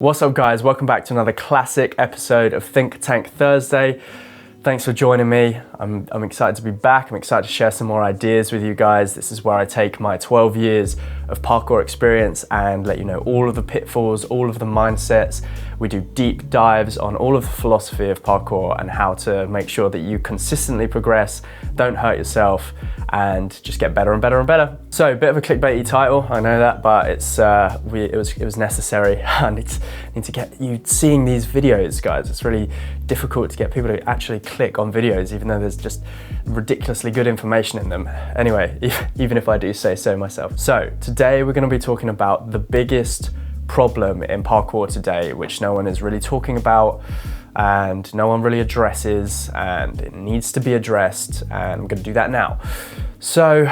What's up guys, welcome back to another classic episode of Think Tank Thursday. Thanks for joining me. I'm excited to be back. I'm excited to share some more ideas with you guys. This is where I take my 12 years of parkour experience and let you know all of the pitfalls, all of the mindsets. We do deep dives on all of the philosophy of parkour and how to make sure that you consistently progress, don't hurt yourself, and just get better and better and better. So a bit of a clickbaity title, I know that, but it was necessary. I need to get you seeing these videos, guys. It's really difficult to get people to actually click on videos, even though there's just ridiculously good information in them. Anyway, even if I do say so myself. So today we're going to be talking about the biggest problem in parkour today, which no one is really talking about and no one really addresses, and it needs to be addressed, and I'm going to do that now. So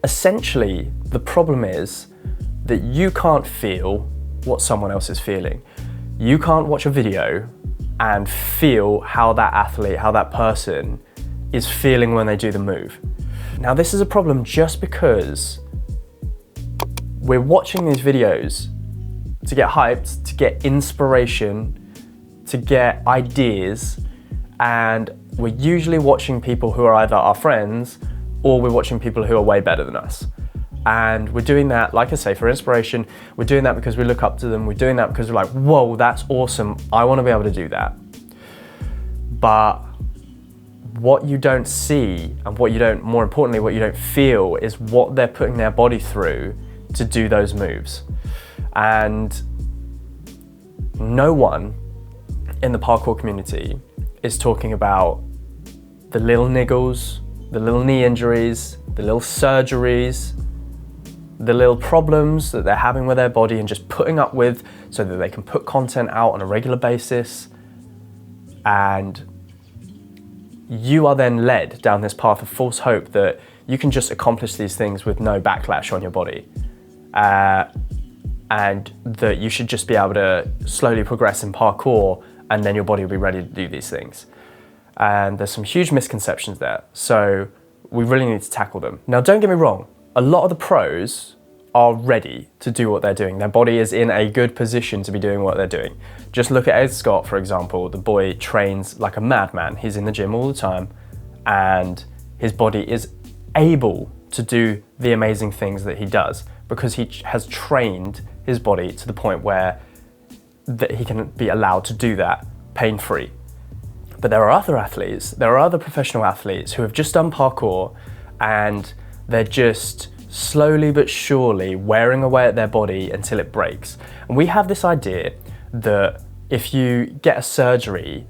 essentially the problem is that you can't feel what someone else is feeling. You can't watch a video and feel how that athlete, how that person is feeling when they do the move. Now this is a problem just because we're watching these videos to get hyped, to get inspiration, to get ideas, and we're usually watching people who are either our friends or we're watching people who are way better than us. And we're doing that, like I say, for inspiration. We're doing that because we look up to them. We're doing that because we're like, whoa, that's awesome. I want to be able to do that. But what you don't see, and more importantly, what you don't feel is what they're putting their body through to do those moves. And no one in the parkour community is talking about the little niggles, the little knee injuries, the little surgeries, the little problems that they're having with their body and just putting up with so that they can put content out on a regular basis. And you are then led down this path of false hope that you can just accomplish these things with no backlash on your body. And that you should just be able to slowly progress in parkour and then your body will be ready to do these things. And there's some huge misconceptions there. So we really need to tackle them. Now, don't get me wrong. A lot of the pros are ready to do what they're doing. Their body is in a good position to be doing what they're doing. Just look at Ed Scott, for example. The boy trains like a madman. He's in the gym all the time and his body is able to do the amazing things that he does because he has trained his body to the point where that he can be allowed to do that pain-free. But there are other athletes, there are other professional athletes who have just done parkour and they're just slowly but surely wearing away at their body until it breaks. And we have this idea that if you get a surgery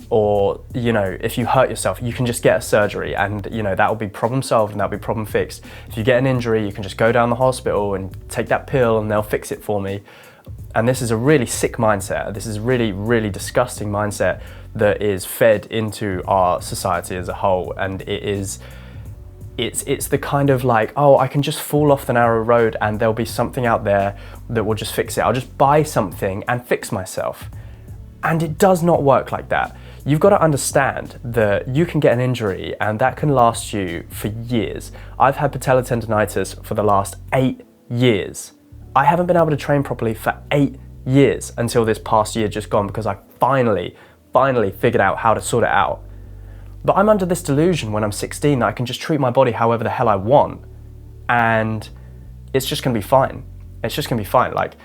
or, if you hurt yourself, you can just get a surgery and, that will be problem solved and that'll be problem fixed. If you get an injury, you can just go down the hospital and take that pill and they'll fix it for me. And this is a really sick mindset. This is a really, really disgusting mindset that is fed into our society as a whole. And it's the kind of like, oh, I can just fall off the narrow road and there'll be something out there that will just fix it. I'll just buy something and fix myself. And it does not work like that. You've got to understand that you can get an injury and that can last you for years. I've had patellar tendonitis for the last 8 years. I haven't been able to train properly for 8 years until this past year just gone because I finally figured out how to sort it out. But I'm under this delusion when I'm 16 that I can just treat my body however the hell I want and it's just gonna be fine. It's just gonna be fine. Like,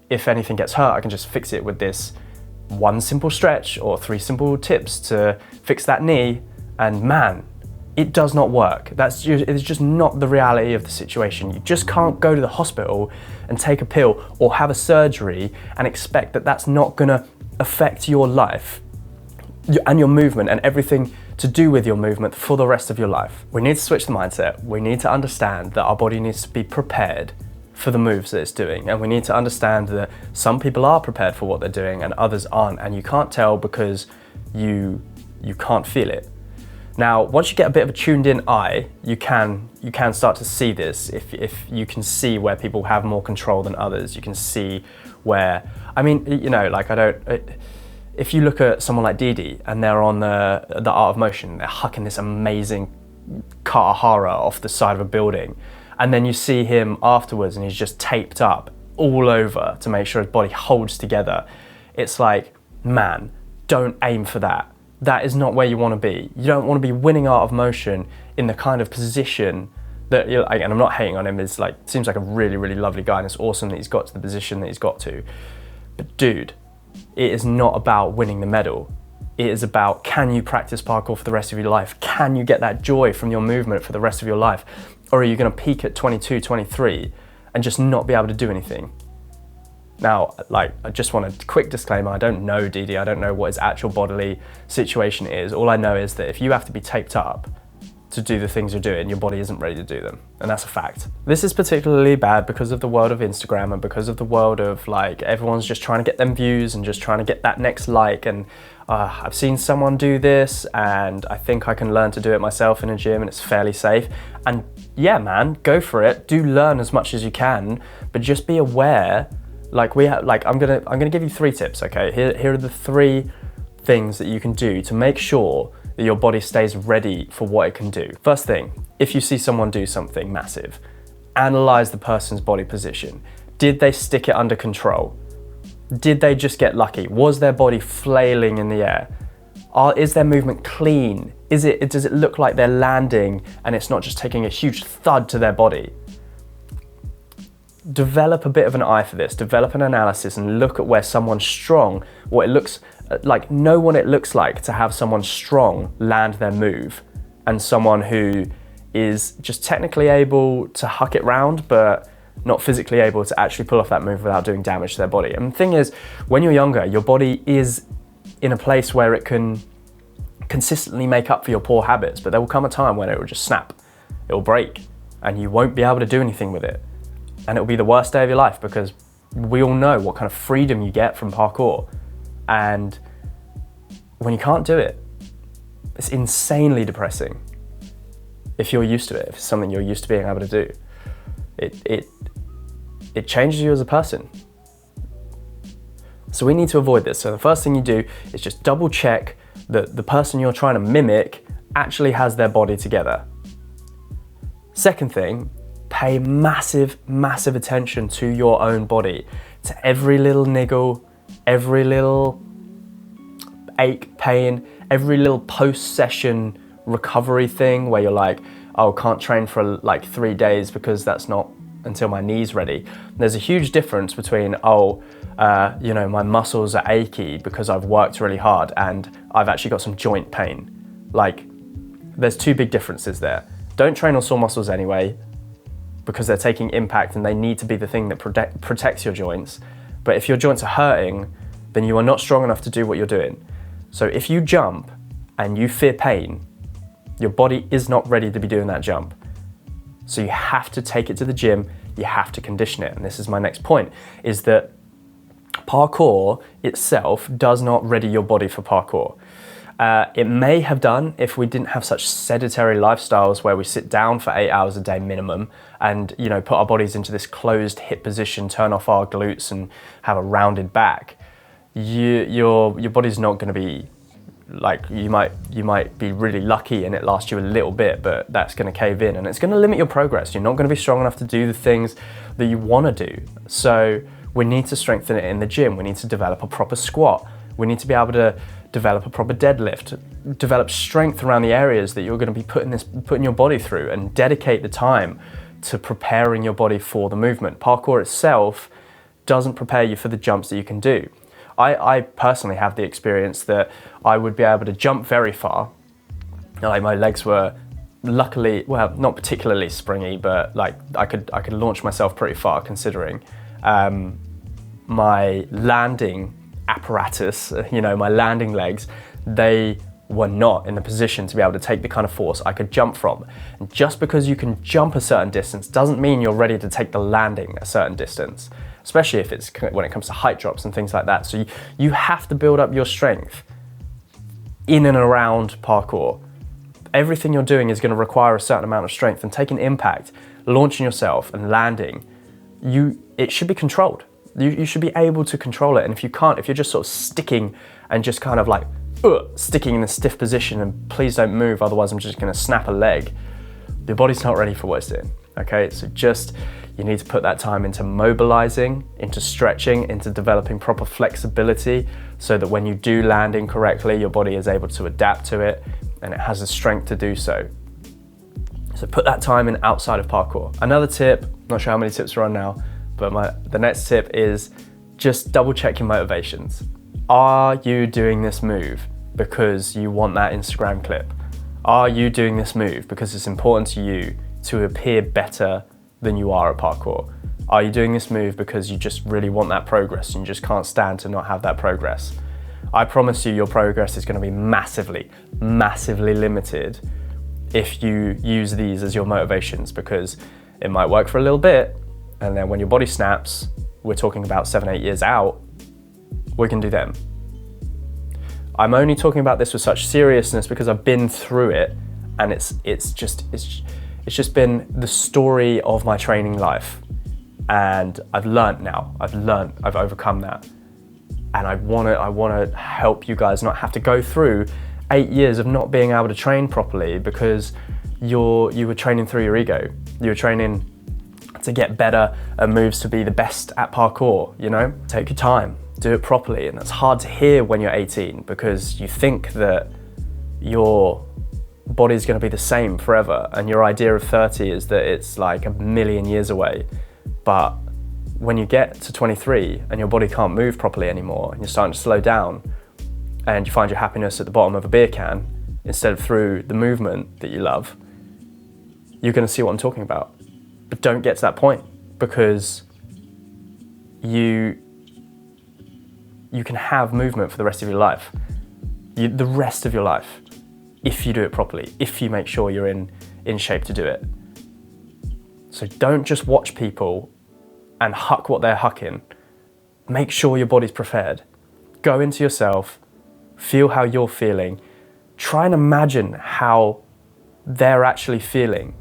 if anything gets hurt, I can just fix it with this one simple stretch or 3 simple tips to fix that knee, and man, it does not work. It's just not the reality of the situation. You just can't go to the hospital and take a pill or have a surgery and expect that that's not gonna affect your life and your movement and everything to do with your movement for the rest of your life. We need to switch the mindset. We need to understand that our body needs to be prepared for the moves that it's doing. And we need to understand that some people are prepared for what they're doing and others aren't. And you can't tell because you can't feel it. Now, once you get a bit of a tuned in eye, you can start to see this. If you can see where people have more control than others, you can see where, if you look at someone like Didi and they're on the Art of Motion, they're hucking this amazing Katahara off the side of a building. And then you see him afterwards and he's just taped up all over to make sure his body holds together. It's like, man, don't aim for that. That is not where you want to be. You don't want to be winning art of motion in the kind of position that you're, and I'm not hating on him, it's like, seems like a really, really lovely guy, and it's awesome that he's got to the position that he's got to. But dude, it is not about winning the medal. It is about, can you practice parkour for the rest of your life? Can you get that joy from your movement for the rest of your life? Or are you going to peak at 22, 23 and just not be able to do anything? Now, like, I just want a quick disclaimer. I don't know Didi. I don't know what his actual bodily situation is. All I know is that if you have to be taped up to do the things you're doing, your body isn't ready to do them. And that's a fact. This is particularly bad because of the world of Instagram and because of the world of, like, everyone's just trying to get them views and just trying to get that next like. And I've seen someone do this and I think I can learn to do it myself in a gym and it's fairly safe. And yeah, man, go for it. Do learn as much as you can, but just be aware. Like I'm gonna give you 3 tips, okay? Here are the 3 things that you can do to make sure that your body stays ready for what it can do. First thing, if you see someone do something massive, analyze the person's body position. Did they stick it under control? Did they just get lucky? Was their body flailing in the air? Is their movement clean? Does it look like they're landing and it's not just taking a huge thud to their body? Develop a bit of an eye for this, develop an analysis and look at where someone's strong, what it looks like, know what it looks like to have someone strong land their move and someone who is just technically able to huck it round, but not physically able to actually pull off that move without doing damage to their body. And the thing is, when you're younger, your body is in a place where it can consistently make up for your poor habits, but there will come a time when it will just snap, it will break, and you won't be able to do anything with it. And it'll be the worst day of your life because we all know what kind of freedom you get from parkour. And when you can't do it, it's insanely depressing. If you're used to it, if it's something you're used to being able to do, it changes you as a person. So we need to avoid this. So the first thing you do is just double check that the person you're trying to mimic actually has their body together. Second thing, pay massive, massive attention to your own body, to every little niggle, every little ache, pain, every little post-session recovery thing where you're like, oh, can't train for like 3 days because that's not until my knee's ready. There's a huge difference between, my muscles are achy because I've worked really hard and I've actually got some joint pain. Like, there's 2 big differences there. Don't train on sore muscles anyway, because they're taking impact and they need to be the thing that protects your joints. But if your joints are hurting, then you are not strong enough to do what you're doing. So if you jump and you fear pain, your body is not ready to be doing that jump. So you have to take it to the gym, you have to condition it. And this is my next point, is that parkour itself does not ready your body for parkour. It may have done if we didn't have such sedentary lifestyles where we sit down for 8 hours a day minimum and put our bodies into this closed hip position, turn off our glutes and have a rounded back. Your body's not going to be like, you might be really lucky and it lasts you a little bit, but that's going to cave in and it's going to limit your progress. You're not going to be strong enough to do the things that you want to do. So we need to strengthen it in the gym. We need to develop a proper squat. We need to be able to develop a proper deadlift, develop strength around the areas that you're going to be putting your body through, and dedicate the time to preparing your body for the movement. Parkour itself doesn't prepare you for the jumps that you can do. I personally have the experience that I would be able to jump very far. Like, my legs were luckily, well, not particularly springy, but like I could launch myself pretty far considering my landing apparatus, my landing legs, they were not in the position to be able to take the kind of force I could jump from. And just because you can jump a certain distance doesn't mean you're ready to take the landing a certain distance, especially if it's when it comes to height drops and things like that. So you have to build up your strength in and around parkour. Everything you're doing is going to require a certain amount of strength, and taking impact, launching yourself and landing, it should be controlled. You should be able to control it. And if you can't, if you're just sort of sticking and just kind of like sticking in a stiff position and please don't move, otherwise I'm just going to snap a leg, your body's not ready for what it's doing. Okay, so You need to put that time into mobilizing, into stretching, into developing proper flexibility so that when you do land incorrectly, your body is able to adapt to it and it has the strength to do so. So put that time in outside of parkour. Another tip, not sure how many tips we're on now, but the next tip is just double check your motivations. Are you doing this move because you want that Instagram clip? Are you doing this move because it's important to you to appear better than you are at parkour? Are you doing this move because you just really want that progress and you just can't stand to not have that progress? I promise you your progress is going to be massively, massively limited if you use these as your motivations, because it might work for a little bit and then when your body snaps, we're talking about 7-8 years out, we can do them. I'm only talking about this with such seriousness because I've been through it and it's just been the story of my training life, and I've learned now. I've overcome that, and I want to help you guys not have to go through 8 years of not being able to train properly because you were training through your ego. You were training to get better at moves, to be the best at parkour. You know, take your time, do it properly, and that's hard to hear when you're 18 because you think that your body's going to be the same forever and your idea of 30 is that it's like a million years away. But when you get to 23 and your body can't move properly anymore and you're starting to slow down and you find your happiness at the bottom of a beer can instead of through the movement that you love, you're going to see what I'm talking about. But don't get to that point, because you can have movement for the rest of your life. The rest of your life. If you do it properly, if you make sure you're in shape to do it. So don't just watch people and huck what they're hucking. Make sure your body's prepared. Go into yourself, feel how you're feeling, try and imagine how they're actually feeling.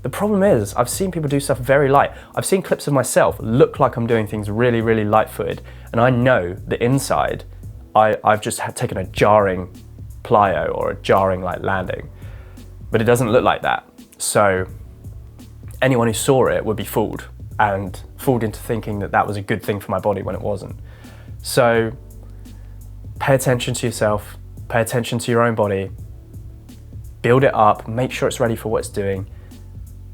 The problem is, I've seen people do stuff very light. I've seen clips of myself look like I'm doing things really, really light-footed, and I know that inside, I've just taken a jarring plyo or a jarring landing, but it doesn't look like that. So anyone who saw it would be fooled into thinking that that was a good thing for my body when it wasn't. So pay attention to yourself, pay attention to your own body, build it up, make sure it's ready for what it's doing,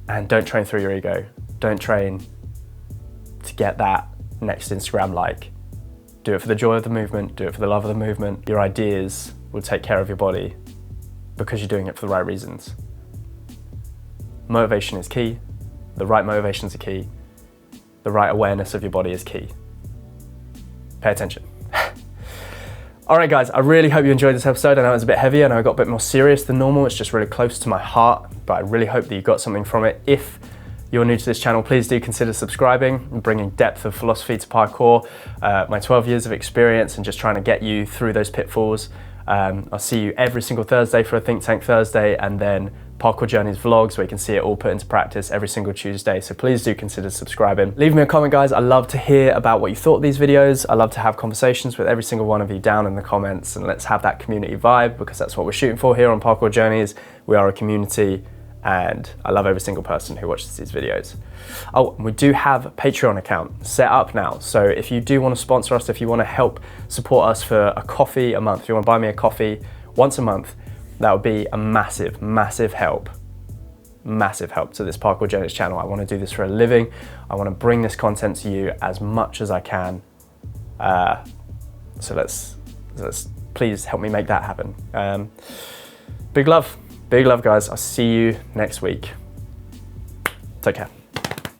and don't train through your ego. Don't train to get that next Instagram like. Do it for the joy of the movement, do it for the love of the movement. Your ideas will take care of your body because you're doing it for the right reasons. Motivation is key. The right motivations are key. The right awareness of your body is key. Pay attention. All right, guys, I really hope you enjoyed this episode. I know it's a bit heavier, I know I got a bit more serious than normal. It's just really close to my heart, but I really hope that you got something from it. If you're new to this channel, please do consider subscribing. I'm bringing depth of philosophy to parkour, my 12 years of experience, and just trying to get you through those pitfalls. I'll see you every single Thursday for a Think Tank Thursday, and then Parkour Journeys vlogs where you can see it all put into practice every single Tuesday. So please do consider subscribing. Leave me a comment, guys. I love to hear about what you thought of these videos. I love to have conversations with every single one of you down in the comments, and let's have that community vibe, because that's what we're shooting for here on Parkour Journeys. We are a community, and I love every single person who watches these videos. Oh, and we do have a Patreon account set up now. So if you do want to sponsor us, if you want to help support us for a coffee a month, if you want to buy me a coffee once a month, that would be a massive, massive help. Massive help to this Parkour Journeys channel. I want to do this for a living. I want to bring this content to you as much as I can. So let's please help me make that happen. Big love, guys. I'll see you next week. Take care.